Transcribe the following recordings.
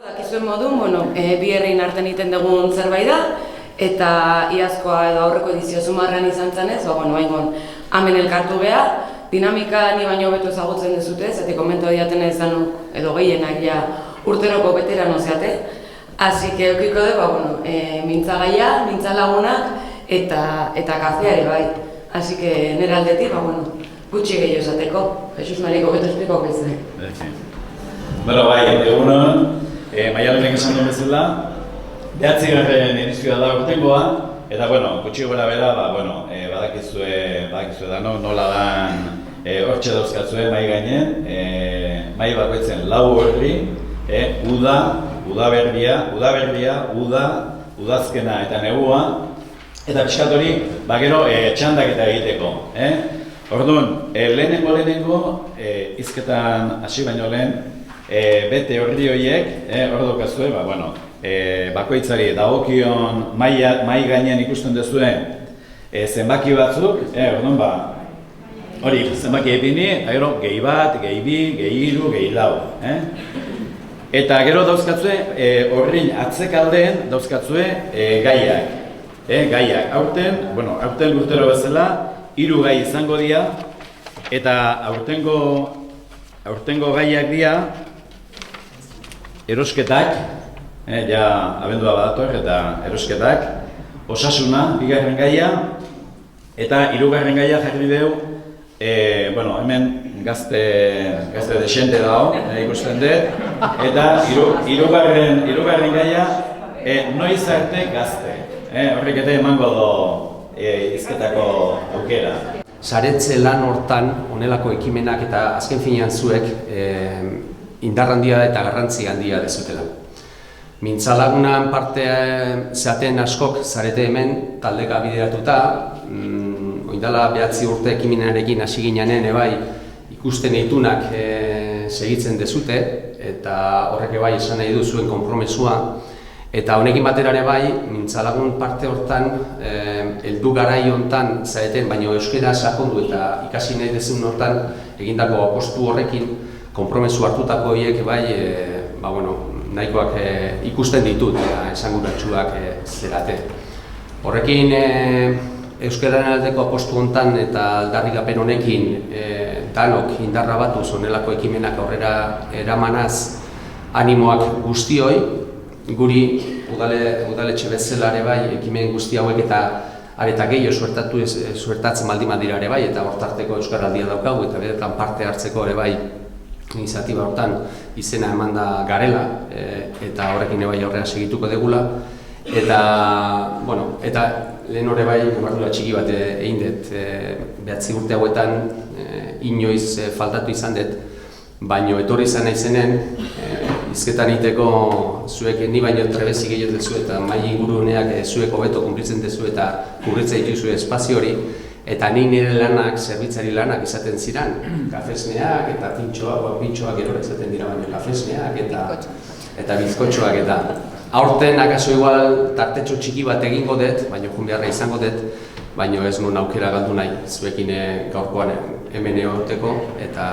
Dakizuen modun, bi herrien artean egiten dugun zerbait da, eta iazkoa edo aurreko edizio Zumarran izan zanez, haingon hemen elkartu geha, dinamika ni baino hobeto ezagutzen dezute, zati komento diaten ezanuk edo gehienak ja urteroko veterano zeate. Así que eukiko dugu, mintzagaia, mintzalagunak eta kafeare bai. Así que nire aldetik, gutxi gehiago esateko. Jesus Mariko beto espliko bezala. Bueno, bai, egunon. Maialenek esan duen bezala, 9. edizioa da urtengoa, eta, gutxi gora bera, badakizue nola dan hortxe dauzkatzue mai gainen, mai bakoitzen 4 herri, udaberria, udazkena eta negua, eta pixkat hori, gero txandaketa egiteko. Orduan, lehenengo, hizketan hasi baino lehen, bete horri horiek, hor daukazue, bakoitzari dagokion mai gainean ikusten duzuen zenbaki batzuk, orduan, hori zenbaki epini, gero gehi bat, gehi bi, gehi hiru, gehi lau. Eta gero dauzkatzue, horrein atzekaldeen dauzkatzue gaiak. Gaiak, aurten urtero bezala, 3 gai izango dira, eta aurtengo gaiak dira, erosketak, ja abendua badator eta erosketak, osasuna, 2. gaia, eta 3. gaia jarri dugu, hemen gazte desente dago, ikusten dut, eta 3. gaia, noiz arte gazte. Horrek eta emango do hizketako aukera. Saretze lan hortan, honelako ekimenak eta azken finean zuek indar handia eta garrantzi handia dezutela. Mintzalagunan parte zeaten askok zarete hemen taldeka bideratuta, oindala 9 urte ekimenarekin hasi ginean ikusten eitunak segitzen dezute, eta horrek esan nahi du zuen konpromesua. Eta honekin batera mintzalagun parte hortan, heldu garai hontan zareten, baina euskera sakondu eta ikasi nahi dezun hortan egindako apostu horrekin, konpromesu hartutako horiek nahikoak ikusten ditut eta esanguratsuak zerate. Horrekin euskararen aldeko apostu hontan eta aldarrikapen honekin danok indarra batuz honelako ekimenak aurrera eramanaz animoak guztioi, guri udaletxe bezala ere ekimen guzti hauek eta areta gehiago suertatzen baldin badira ere eta hortarteko euskaraldia daukagu eta beretan parte hartzeko ere iniziatiba hortan izena eman da garela eta horrekin aurrera segituko degula. Eta lehen hori gobernura txiki bat egin dut, 9 urte hauetan inoiz faltatu izan dut, baina etorri izan naizenen, hizketan egiteko zuek ni baino trebezi gehiago dezu eta mai inguruneak zuek hobeto kunplitzen dezu eta kubritzen dituzu espazio hori, eta nik nire lanak, zerbitzari lanak izaten ziren, kafesneak eta pintxoak gero izaten dira baino, kafesneak eta bizkotxoak eta aurten akaso igual tartetxo txiki bat egingo dut, baina joan beharra izango dut, baina ez nuen aukera galdu nahi zuekin gaurkoan hemen egoteko eta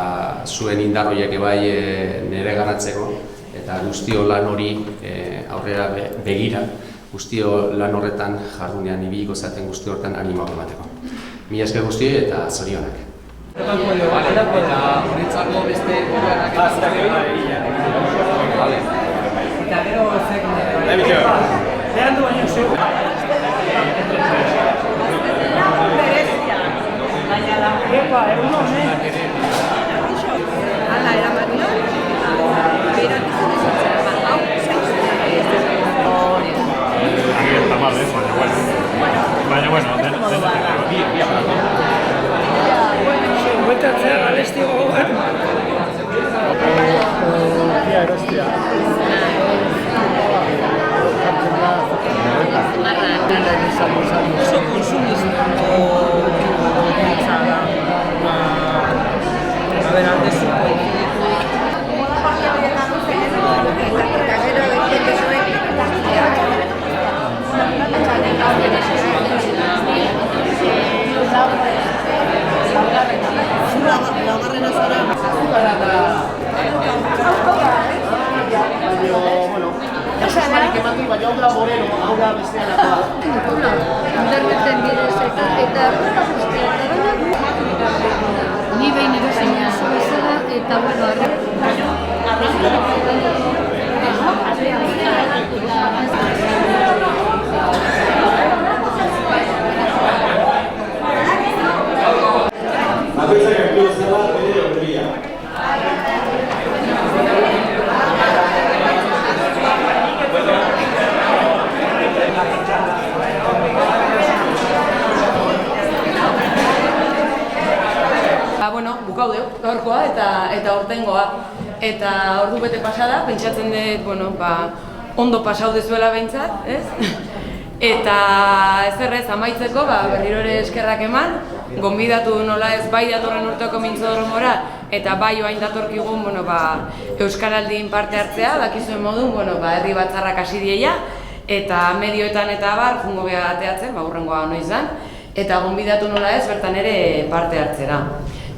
zuen indarroiek nire ganatzeko eta guztio lan hori aurrera begira, guztio lan horretan jardunean ibiliko zaten guztio horretan animoak emateko. Mila esker guztioi eta zorionak. Eta horretzako beste gurenak eta gero zek behandu baino zeu. Epa, egun honen. Hala, eraman nion, beran izan ezatzen, hau, Está mal, baina bueltatzea galesti gogoan. Ia erostia. oso konsumismo zara, laugarrena zara. ematen, baina hau da Moreno, hau da besteanakoa. Interreten bidez eta ni behin erosina bezala eta bueno, Bakoitzak hartu dezala bere horria. Bueno, bukau deu, gaurkoa eta aurtengoa. Eta ordu bete pasada, pentsatzen dut, bueno, ondo pasau dezuela behintzat, ez? Eta ezerrez amaitzeko, berriro ere eskerrak eman, gonbidatu nola ez bai datorren urteko mintzodromora, eta bai oain datorkigun, bueno, Euskaraldin parte hartzea, dakizuen modun, bueno, herri batzarrak hasi dieia, eta medioetan eta abar, jungo beha ateatzen, hurrengoa noizan, eta gonbidatu nola ez, bertan ere parte hartzera.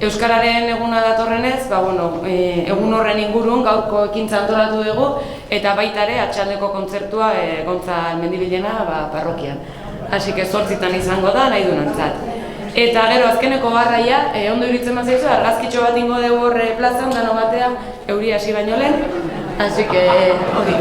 Euskararen eguna datorrenez, egun horren ingurun gaurko ekintza antolatu dugu eta baita ere atxaldeko kontzertua Gontza Mendibilena parrokian. Así que 8 izango da nahi dunantzat. Eta gero azkeneko garraia, ondo iruditzen bazaizu, argazkitxo bat ingo dugu horre plazan, dano batean, euri hasi baino lehen. Así que hori.